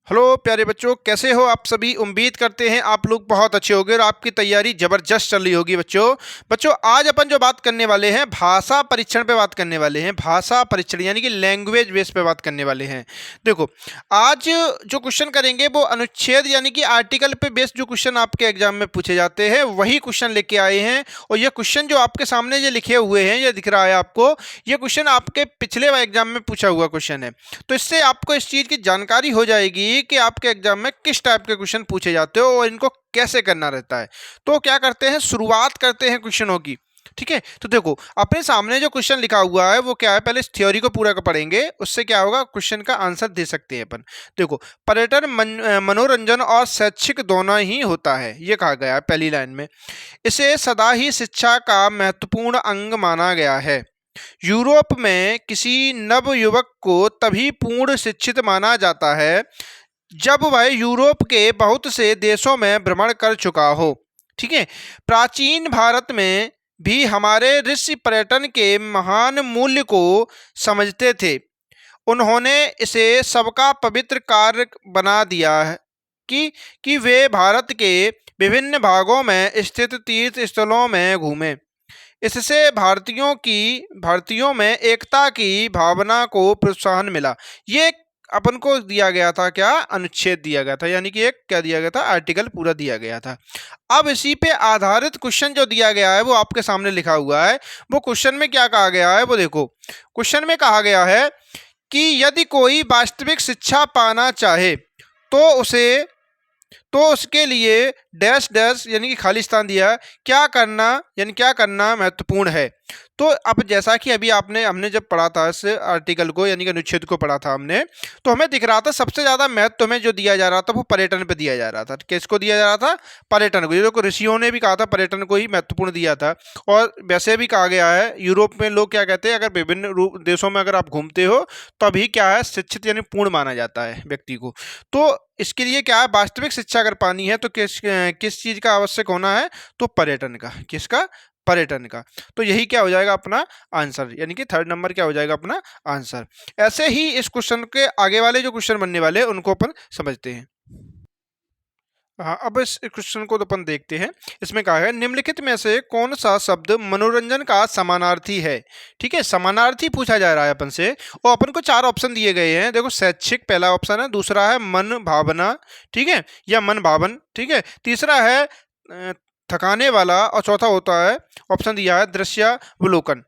Hello प्यारे बच्चों, कैसे हो आप सभी। उम्मीद करते हैं आप लोग बहुत अच्छे होंगे और आपकी तैयारी जबरदस्त चल रही होगी। बच्चों आज अपन जो बात करने वाले हैं भाषा परीक्षण पे बात करने वाले हैं। भाषा परीक्षण यानी कि लैंग्वेज बेस पे बात करने वाले हैं। देखो, आज जो क्वेश्चन करेंगे वो अनुच्छेद यानी कि आर्टिकल पे बेस्ड जो क्वेश्चन आपके एग्जाम में पूछे जाते हैं वही क्वेश्चन लेके आए हैं। और ये क्वेश्चन जो आपके सामने ये लिखे हुए हैं, ये दिख रहा है आपको, ये क्वेश्चन आपके पिछले एग्जाम में पूछा हुआ क्वेश्चन है। तो इससे आपको इस चीज़ की जानकारी हो जाएगी कि आपके एग्जाम में किस टाइप के क्वेश्चन पूछे जाते हो और इनको कैसे करना रहता है। तो क्या करते हैं, शुरुआत करते हैं क्वेश्चनों की। ठीक है, तो देखो अपने सामने जो क्वेश्चन लिखा हुआ है वो क्या है, पहले इस थ्योरी को पूरा पढ़ेंगे, उससे क्या होगा क्वेश्चन का आंसर दे सकते हैं अपन। देखो, पर्यटन मनोरंजन और शैक्षिक दोनों ही होता है, ये कहा गया है पहली लाइन में। इसे सदा ही शिक्षा का महत्वपूर्ण अंग माना गया है। यूरोप में किसी नवयुवक को तभी पूर्ण शिक्षित माना जाता है जब वह यूरोप के बहुत से देशों में भ्रमण कर चुका हो। ठीक है, प्राचीन भारत में भी हमारे ऋषि पर्यटन के महान मूल्य को समझते थे। उन्होंने इसे सबका पवित्र कार्य बना दिया है कि वे भारत के विभिन्न भागों में स्थित तीर्थ स्थलों में घूमें। इससे भारतीयों में एकता की भावना को प्रोत्साहन मिला। ये अपन को दिया गया था, क्या अनुच्छेद दिया गया था, यानी कि एक क्या दिया गया था, आर्टिकल पूरा दिया गया था। अब इसी पे आधारित क्वेश्चन जो दिया गया है वो आपके सामने लिखा हुआ है। वो क्वेश्चन में क्या कहा गया है वो देखो। क्वेश्चन में कहा गया है कि यदि कोई वास्तविक शिक्षा पाना चाहे तो उसके लिए डैश डैश यानी कि खाली स्थान दिया, क्या करना यानी क्या करना महत्वपूर्ण है। तो अब जैसा कि अभी हमने जब पढ़ा था इस आर्टिकल को यानी कि अनुच्छेद को पढ़ा था हमने, तो हमें दिख रहा था सबसे ज़्यादा महत्व हमें जो दिया जा रहा था वो पर्यटन पे दिया जा रहा था। किसको दिया जा रहा था, पर्यटन को। ये देखो ऋषियों ने भी कहा था पर्यटन को ही महत्वपूर्ण दिया था। और वैसे भी कहा गया है यूरोप में लोग क्या कहते हैं, अगर विभिन्न देशों में अगर आप घूमते हो तभी क्या है, शिक्षित यानी पूर्ण माना जाता है व्यक्ति को। तो इसके लिए क्या है, वास्तविक शिक्षा अगर पानी है तो किस चीज़ का आवश्यक होना है, तो पर्यटन का। किसका, पर्यटन का। तो यही क्या हो जाएगा अपना आंसर, यानी कि थर्ड नंबर क्या हो जाएगा अपना आंसर। ऐसे ही इस क्वेश्चन के आगे वाले जो क्वेश्चन बनने वाले हैं उनको अपन समझते हैं। हाँ, अब इस क्वेश्चन को तो अपन देखते हैं। इसमें कहा है निम्नलिखित में से कौन सा शब्द मनोरंजन का समानार्थी है। ठीक है, समानार्थी पूछा जा रहा है अपन से और अपन को चार ऑप्शन दिए गए हैं। देखो, शैक्षिक पहला ऑप्शन है, दूसरा है मन भावना, ठीक है, या मन भावन, ठीक है, तीसरा है थकाने वाला, और चौथा होता है ऑप्शन दिया है दृश्यावलोकन।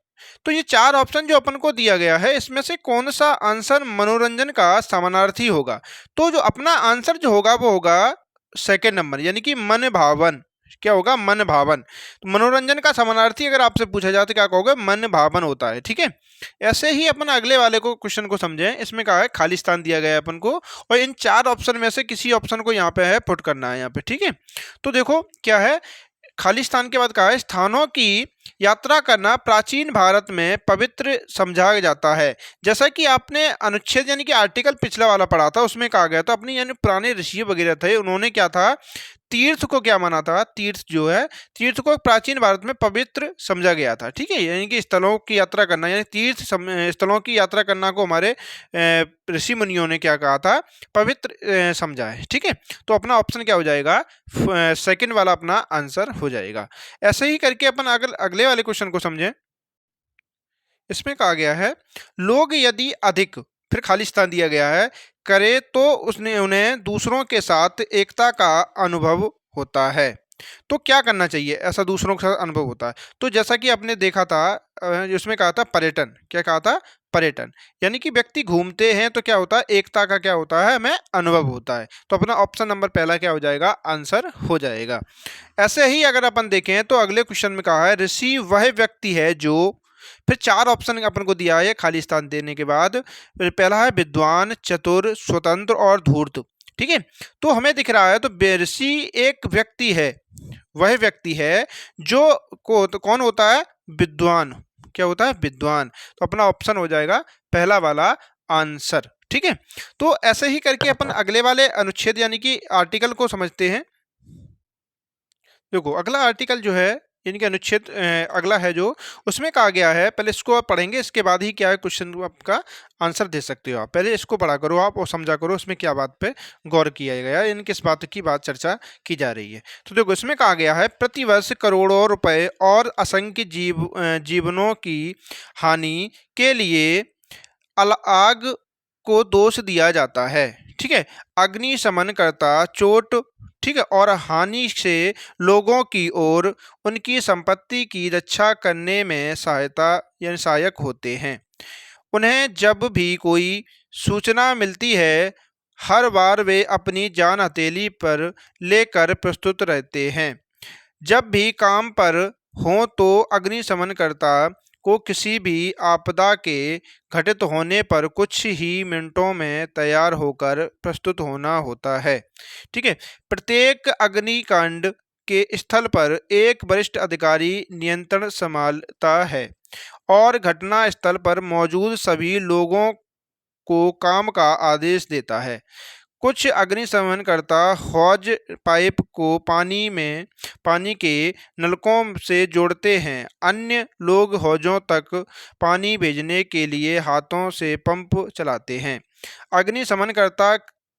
तो ये चार ऑप्शन जो अपन को दिया गया है इसमें से कौन सा आंसर मनोरंजन का समानार्थी होगा। तो जो अपना आंसर जो होगा वो होगा सेकेंड नंबर, यानी कि मन भावन। क्या होगा, मन भावन। तो मनोरंजन का समानार्थी अगर आपसे पूछा जाए तो क्या कहोगे, मन भावन होता है। ठीक है, ऐसे ही अपन अगले वाले को क्वेश्चन को समझें। इसमें कहा है खाली स्थान दिया गया है अपन को और इन चार ऑप्शन में से किसी ऑप्शन को यहाँ पे है पुट करना है यहाँ पे। ठीक है, तो देखो क्या है, खाली स्थान के बाद कहा है स्थानों की यात्रा करना प्राचीन भारत में पवित्र समझा जाता है। जैसा कि आपने अनुच्छेद यानी कि आर्टिकल पिछला वाला पढ़ा था, उसमें कहा गया था अपनी यानी पुराने ऋषि वगैरह थे, उन्होंने क्या था, तीर्थ को क्या माना था, तीर्थ जो है, तीर्थ को प्राचीन भारत में पवित्र समझा गया था। ठीक है, यानी कि स्थलों की यात्रा करना यानी स्थलों की यात्रा करना को हमारे ऋषि मुनियों ने क्या कहा था, पवित्र समझा है। ठीक है, तो अपना ऑप्शन क्या हो जाएगा, सेकंड वाला अपना आंसर हो जाएगा। ऐसे ही करके अपन अगले वाले क्वेश्चन को समझें। इसमें कहा गया है लोग यदि अधिक, फिर खाली स्थान दिया गया है, करे तो उसने उन्हें दूसरों के साथ एकता का अनुभव होता है। तो क्या करना चाहिए, ऐसा दूसरों के साथ अनुभव होता है। तो जैसा कि आपने देखा था उसमें कहा था पर्यटन, क्या कहा था, पर्यटन, यानी कि व्यक्ति घूमते हैं तो क्या होता है, एकता का क्या होता है, हमें अनुभव होता है। तो अपना ऑप्शन नंबर पहला क्या हो जाएगा, आंसर हो जाएगा। ऐसे ही अगर अपन देखें तो अगले क्वेश्चन में कहा है ऋषि वह व्यक्ति है जो, फिर चार ऑप्शन अपन को दिया है खाली स्थान देने के बाद। पहला है विद्वान, चतुर, स्वतंत्र और धूर्त। ठीक है, तो हमें दिख रहा है तो ऋषि एक व्यक्ति है, वह व्यक्ति है जो तो कौन होता है, विद्वान। क्या होता है, विद्वान। तो अपना ऑप्शन हो जाएगा पहला वाला आंसर। ठीक है, तो ऐसे ही करके अपन अगले वाले अनुच्छेद यानी कि आर्टिकल को समझते हैं। देखो, अगला आर्टिकल जो है यानी कि अनुच्छेद अगला है जो, उसमें कहा गया है, पहले इसको आप पढ़ेंगे, इसके बाद ही क्या है क्वेश्चन आपका आंसर दे सकते हो आप। पहले इसको पढ़ा करो आप और समझा करो इसमें क्या बात पे गौर किया गया है, यानी किस बात की बात चर्चा की जा रही है। तो देखो इसमें कहा गया है, प्रतिवर्ष करोड़ों रुपए और असंख्य जीवनों की हानि के लिए आग को दोष दिया जाता है। ठीक है, अग्निशमन करता चोट, ठीक है, और हानि से लोगों की और उनकी संपत्ति की रक्षा करने में सहायता यानी सहायक होते हैं। उन्हें जब भी कोई सूचना मिलती है, हर बार वे अपनी जान हथेली पर लेकर प्रस्तुत रहते हैं। जब भी काम पर हों तो अग्निशमनकर्ता को किसी भी आपदा के घटित होने पर कुछ ही मिनटों में तैयार होकर प्रस्तुत होना होता है। ठीक है, प्रत्येक अग्निकांड के स्थल पर एक वरिष्ठ अधिकारी नियंत्रण संभालता है और घटना स्थल पर मौजूद सभी लोगों को काम का आदेश देता है। कुछ अग्निशमनकर्ता हौज पाइप को पानी के नलकों से जोड़ते हैं। अन्य लोग हौजों तक पानी भेजने के लिए हाथों से पंप चलाते हैं। अग्निशमनकर्ता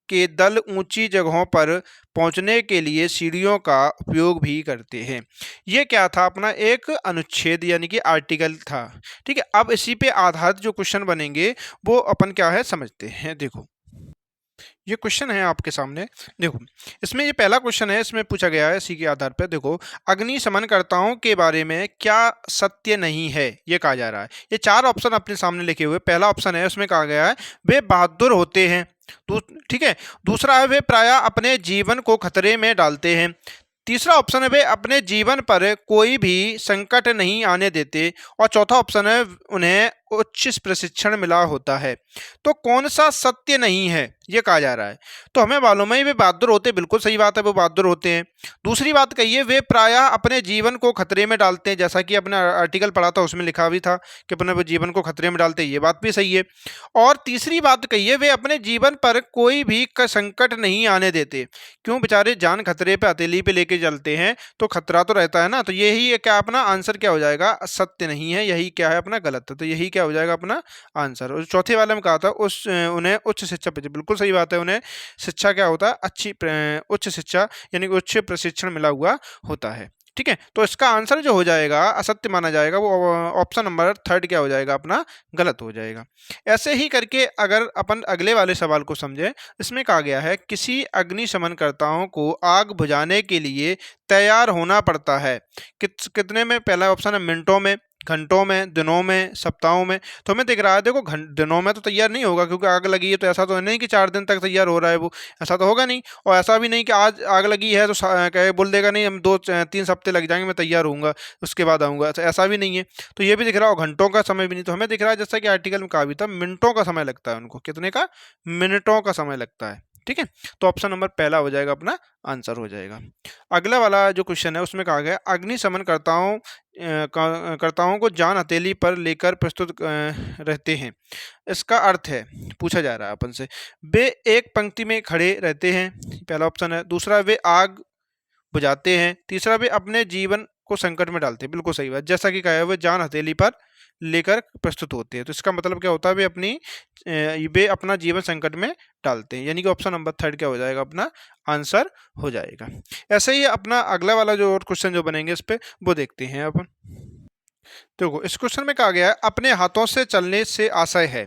के दल ऊंची जगहों पर पहुंचने के लिए सीढ़ियों का उपयोग भी करते हैं। ये क्या था अपना एक अनुच्छेद यानी कि आर्टिकल था। ठीक है, अब इसी पे आधारित जो क्वेश्चन बनेंगे वो अपन क्या है समझते हैं। देखो ये क्वेश्चन है आपके सामने। देखो इसमें ये पहला क्वेश्चन है, इसमें पूछा गया है इसी के आधार पर। देखो, अग्निशमनकर्ताओं के बारे में क्या सत्य नहीं है, ये कहा जा रहा है। ये चार ऑप्शन अपने सामने लिखे हुए। पहला ऑप्शन है, उसमें कहा गया है वे बहादुर होते हैं। ठीक है, दूसरा है वे प्रायः अपने जीवन को खतरे में डालते हैं। तीसरा ऑप्शन है वे अपने जीवन पर कोई भी संकट नहीं आने देते। और चौथा ऑप्शन है उन्हें उच्च प्रशिक्षण मिला होता है। तो कौन सा सत्य नहीं है ये कहा जा रहा है। तो हमें मालूम है वे बहादुर होते, बिल्कुल सही बात है, वो बहादुर होते हैं। दूसरी बात कहिए वे प्रायः अपने जीवन को खतरे में डालते हैं, जैसा कि अपने आर्टिकल पढ़ा था उसमें लिखा भी था कि अपने जीवन को खतरे में डालते हैं, ये बात भी सही है। और तीसरी बात कहिए वे अपने जीवन पर कोई भी संकट नहीं आने देते। क्यों, बेचारे जान खतरे पे हथेली पे लेके चलते हैं तो खतरा तो रहता है ना। तो यही क्या अपना आंसर क्या हो जाएगा, सत्य नहीं है, यही क्या है अपना गलत है। तो यही क्या हो जाएगा अपना आंसर। और चौथे वाले में कहा था उन्हें उच्च शिक्षा, बिल्कुल सही बात है, उन्हें शिक्षा क्या होता है, अच्छी उच्च शिक्षा यानी कि उच्च प्रशिक्षण मिला हुआ होता है। ठीक है, तो इसका आंसर जो हो जाएगा असत्य माना जाएगा, वो ऑप्शन नंबर थर्ड क्या हो जाएगा अपना गलत हो जाएगा। ऐसे ही करके अगर अपन अगले वाले सवाल को समझें, इसमें कहा गया है किसी अग्निशमनकर्ताओं को आग बुझाने के लिए तैयार होना पड़ता है कितने में। पहला ऑप्शन है मिनटों में, घंटों में, दिनों में, सप्ताहों में। तो हमें दिख रहा है देखो दिनों में तो तैयार नहीं होगा क्योंकि आग लगी है, तो ऐसा तो नहीं कि 4 दिन तक तैयार हो रहा है वो, ऐसा तो होगा नहीं। और ऐसा भी नहीं कि आज आग लगी है तो कहे बोल देगा नहीं हम 2-3 हफ्ते लग जाएंगे, मैं तैयार होऊंगा उसके बाद आऊँगा, ऐसा भी नहीं है। तो ये भी दिख रहा है, घंटों का समय भी नहीं। तो हमें दिख रहा है जैसा कि आर्टिकल में कहा भी था, मिनटों का समय लगता है उनको। कितने का, मिनटों का समय लगता है। ठीक है, तो ऑप्शन नंबर पहला हो जाएगा अपना आंसर हो जाएगा। अगला वाला जो क्वेश्चन है उसमें कहा गया कर्ताओं को जान हथेली पर लेकर प्रस्तुत रहते हैं। इसका अर्थ है, पूछा जा रहा है अपन से, वे एक पंक्ति में खड़े रहते हैं, पहला ऑप्शन है। दूसरा वे आग बुझाते हैं। तीसरा वे अपने जीवन को संकट में डालते हैं, बिल्कुल सही बात, जैसा कि कहा है वे जान हथेली पर लेकर प्रस्तुत होते हैं। तो इसका मतलब क्या होता है, वे अपना जीवन संकट में डालते हैं, यानी कि ऑप्शन नंबर थर्ड क्या हो जाएगा अपना आंसर हो जाएगा। ऐसे ही अपना अगला वाला जो और क्वेश्चन जो बनेंगे इस पे वो देखते हैं अपन। देखो इस क्वेश्चन में कहा गया है अपने हाथों से चलने से आशय है।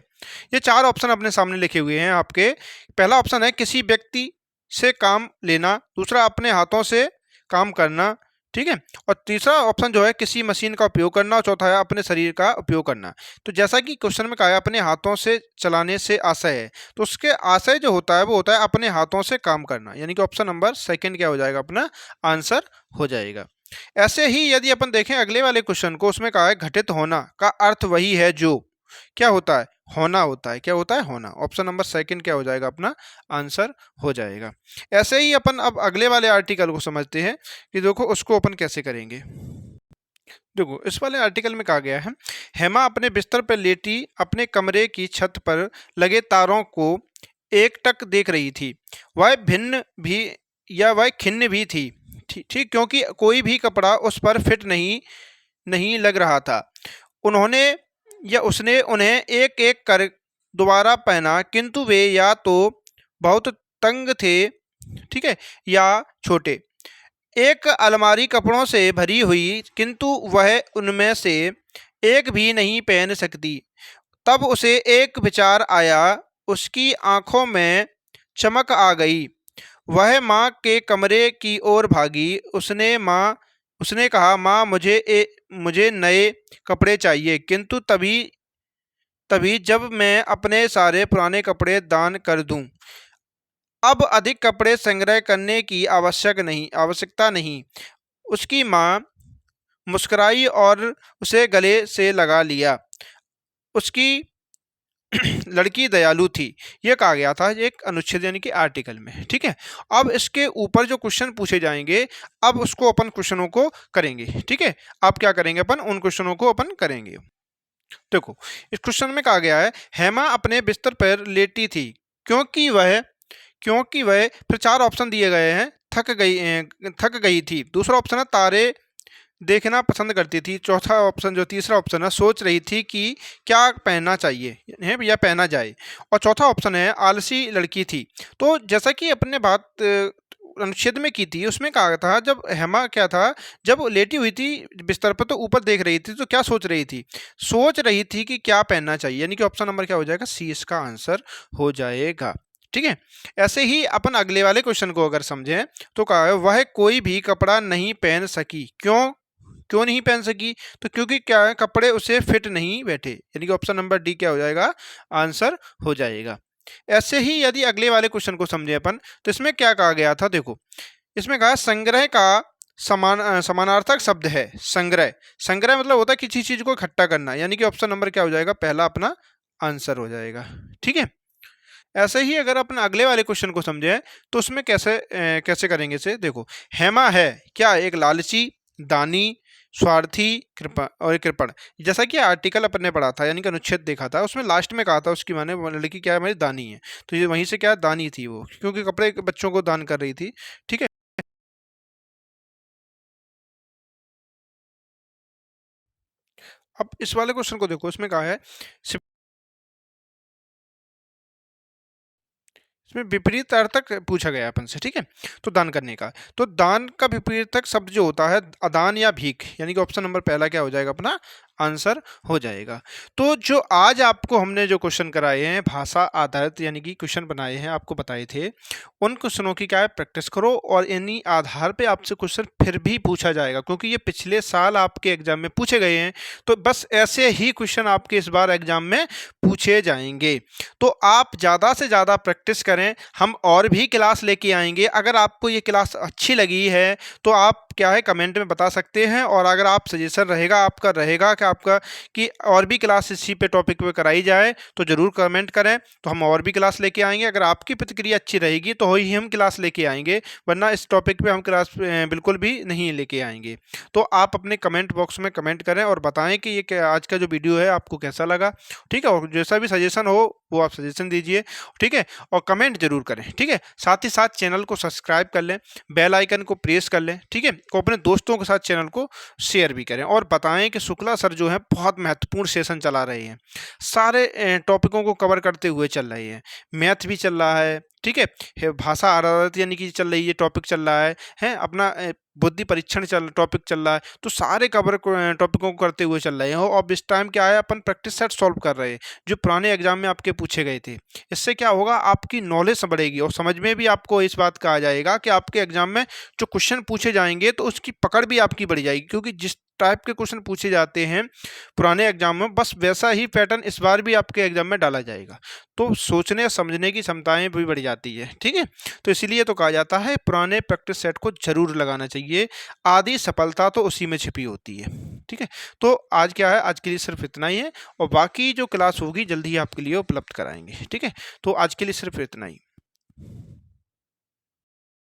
ये चार ऑप्शन अपने सामने लिखे हुए हैं आपके। पहला ऑप्शन है किसी व्यक्ति से काम लेना, दूसरा अपने हाथों से काम करना, ठीक है, और तीसरा ऑप्शन जो है किसी मशीन का उपयोग करना, और चौथा है अपने शरीर का उपयोग करना। तो जैसा कि क्वेश्चन में कहा है अपने हाथों से चलाने से आशय है, तो उसके आशय जो होता है वो होता है अपने हाथों से काम करना, यानी कि ऑप्शन नंबर सेकंड क्या हो जाएगा अपना आंसर हो जाएगा। ऐसे ही यदि अपन देखें अगले वाले क्वेश्चन को, उसमें कहा है घटित होना का अर्थ वही है जो क्या होता है, होना होता है। क्या होता है, होना। ऑप्शन नंबर सेकंड क्या हो जाएगा अपना आंसर हो जाएगा। ऐसे ही अपन अब अगले वाले आर्टिकल को समझते हैं कि देखो उसको अपन कैसे करेंगे। देखो इस वाले आर्टिकल में कहा गया है हेमा अपने बिस्तर पर लेटी अपने कमरे की छत पर लगे तारों को एकटक देख रही थी। वह खिन्न भी थी। ठीक, क्योंकि कोई भी कपड़ा उस पर फिट नहीं नहीं लग रहा था। उन्होंने या उसने उन्हें एक एक कर दोबारा पहना, किंतु वे या तो बहुत तंग थे, ठीक है, या छोटे। एक अलमारी कपड़ों से भरी हुई, किंतु वह उनमें से एक भी नहीं पहन सकती। तब उसे एक विचार आया, उसकी आंखों में चमक आ गई। वह माँ के कमरे की ओर भागी। उसने कहा, माँ, मुझे नए कपड़े चाहिए। किंतु तभी तभी जब मैं अपने सारे पुराने कपड़े दान कर दूं, अब अधिक कपड़े संग्रह करने की आवश्यकता नहीं। उसकी माँ मुस्कुराई और उसे गले से लगा लिया। उसकी लड़की दयालु थी, ये कहा गया था एक अनुच्छेद यानी कि आर्टिकल में। ठीक है, अब इसके ऊपर जो क्वेश्चन पूछे जाएंगे, अब उसको अपन क्वेश्चनों को करेंगे। ठीक है, आप क्या करेंगे, अपन उन क्वेश्चनों को अपन करेंगे। देखो, इस क्वेश्चन में कहा गया है, हेमा अपने बिस्तर पर लेटी थी क्योंकि वह फिर चार ऑप्शन दिए गए हैं, थक गई थी। दूसरा ऑप्शन है तारे देखना पसंद करती थी। चौथा ऑप्शन जो तीसरा ऑप्शन है, सोच रही थी कि क्या पहनना चाहिए है या पहना जाए। और चौथा ऑप्शन है आलसी लड़की थी। तो जैसा कि अपने बात अनुच्छेद में की थी, उसमें कहा था जब हेमा क्या था, जब लेटी हुई थी बिस्तर पर तो ऊपर देख रही थी, तो क्या सोच रही थी, सोच रही थी कि क्या पहनना चाहिए, यानी कि ऑप्शन नंबर क्या हो जाएगा, सी इसका आंसर हो जाएगा। ठीक है, ऐसे ही अपन अगले वाले क्वेश्चन को अगर समझें तो कहा है, वह कोई भी कपड़ा नहीं पहन सकी। क्यों क्यों नहीं पहन सकी, तो क्योंकि क्या है, कपड़े उसे फिट नहीं बैठे, यानी कि ऑप्शन नंबर डी क्या हो जाएगा, आंसर हो जाएगा। ऐसे ही यदि अगले वाले क्वेश्चन को समझे अपन, तो इसमें क्या कहा गया था, देखो इसमें कहा संग्रह का समानार्थक शब्द है संग्रह। संग्रह मतलब होता है किसी चीज को इकट्ठा करना, यानी कि ऑप्शन नंबर क्या हो जाएगा, पहला अपना आंसर हो जाएगा। ठीक है, ऐसे ही अगर अपन अगले वाले क्वेश्चन को समझे तो उसमें कैसे करेंगे इसे, देखो हेमा है क्या एक लालची, दानी, स्वार्थी, कृपण। जैसा कि आर्टिकल अपन ने पढ़ा था, यानी कि अनुच्छेद देखा था, उसमें लास्ट में कहा था उसकी माने लड़की क्या है, हमारी दानी है। तो ये वहीं से क्या दानी थी वो, क्योंकि कपड़े बच्चों को दान कर रही थी। ठीक है, अब इस वाले क्वेश्चन को देखो, इसमें कहा है इसमें विपरीत अर्थक पूछा गया अपन से। ठीक है, तो दान करने का, तो दान का विपरीतक शब्द जो होता है अदान या भीख, यानी कि ऑप्शन नंबर पहला क्या हो जाएगा, अपना आंसर हो जाएगा। तो जो आज आपको हमने जो क्वेश्चन कराए हैं भाषा आधारित, यानी कि क्वेश्चन बनाए हैं, आपको बताए थे, उन क्वेश्चनों की क्या है, प्रैक्टिस करो। और इन्हीं आधार पे आपसे क्वेश्चन फिर भी पूछा जाएगा, क्योंकि ये पिछले साल आपके एग्जाम में पूछे गए हैं। तो बस ऐसे ही क्वेश्चन आपके इस बार एग्जाम में पूछे जाएंगे। तो आप ज़्यादा से ज़्यादा प्रैक्टिस करें। हम और भी क्लास लेके आएंगे। अगर आपको ये क्लास अच्छी लगी है तो आप क्या है कमेंट में बता सकते हैं, और अगर आप सजेशन रहेगा आपका रहेगा कि आपका कि और भी क्लास इसी पे टॉपिक पे कराई जाए, तो ज़रूर कमेंट करें, तो हम और भी क्लास लेके आएंगे। अगर आपकी प्रतिक्रिया अच्छी रहेगी तो ही हम क्लास लेके आएंगे, वरना इस टॉपिक पे हम क्लास बिल्कुल भी नहीं लेके आएंगे। तो आप अपने कमेंट बॉक्स में कमेंट करें और बताएं कि ये आज का जो वीडियो है आपको कैसा लगा। ठीक है, और जैसा भी सजेशन हो वो आप सजेशन दीजिए। ठीक है, और कमेंट जरूर करें। ठीक है, साथ ही साथ चैनल को सब्सक्राइब कर लें, बेल आइकन को प्रेस कर लें। ठीक है, को अपने दोस्तों के साथ चैनल को शेयर भी करें, और बताएं कि शुक्ला सर जो है बहुत महत्वपूर्ण सेशन चला रहे हैं, सारे टॉपिकों को कवर करते हुए चल रहे हैं। मैथ भी चल रहा है, ठीक है, भाषा आधारित यानी कि चल रही है, टॉपिक चल रहा है अपना बुद्धि परीक्षण टॉपिक चल रहा है। तो सारे कवर टॉपिकों को करते हुए चल रहे हैं। और अब इस टाइम क्या है, अपन प्रैक्टिस सेट सॉल्व कर रहे हैं जो पुराने एग्जाम में आपके पूछे गए थे। इससे क्या होगा, आपकी नॉलेज बढ़ेगी और समझ में भी आपको इस बात का आ जाएगा कि आपके एग्जाम में जो क्वेश्चन पूछे जाएंगे तो उसकी पकड़ भी आपकी बढ़ जाएगी, क्योंकि जिस टाइप के क्वेश्चन पूछे जाते हैं पुराने एग्जाम में, बस वैसा ही पैटर्न इस बार भी आपके एग्जाम में डाला जाएगा। तो सोचने समझने की क्षमताएं भी बढ़ जाती है। ठीक है, तो इसीलिए तो कहा जाता है पुराने प्रैक्टिस सेट को जरूर लगाना चाहिए, आधी सफलता तो उसी में छिपी होती है। ठीक है, तो आज क्या है, आज के लिए सिर्फ इतना ही है, और बाकी जो क्लास होगी जल्दी ही आपके लिए उपलब्ध कराएंगे। ठीक है, तो आज के लिए सिर्फ इतना ही।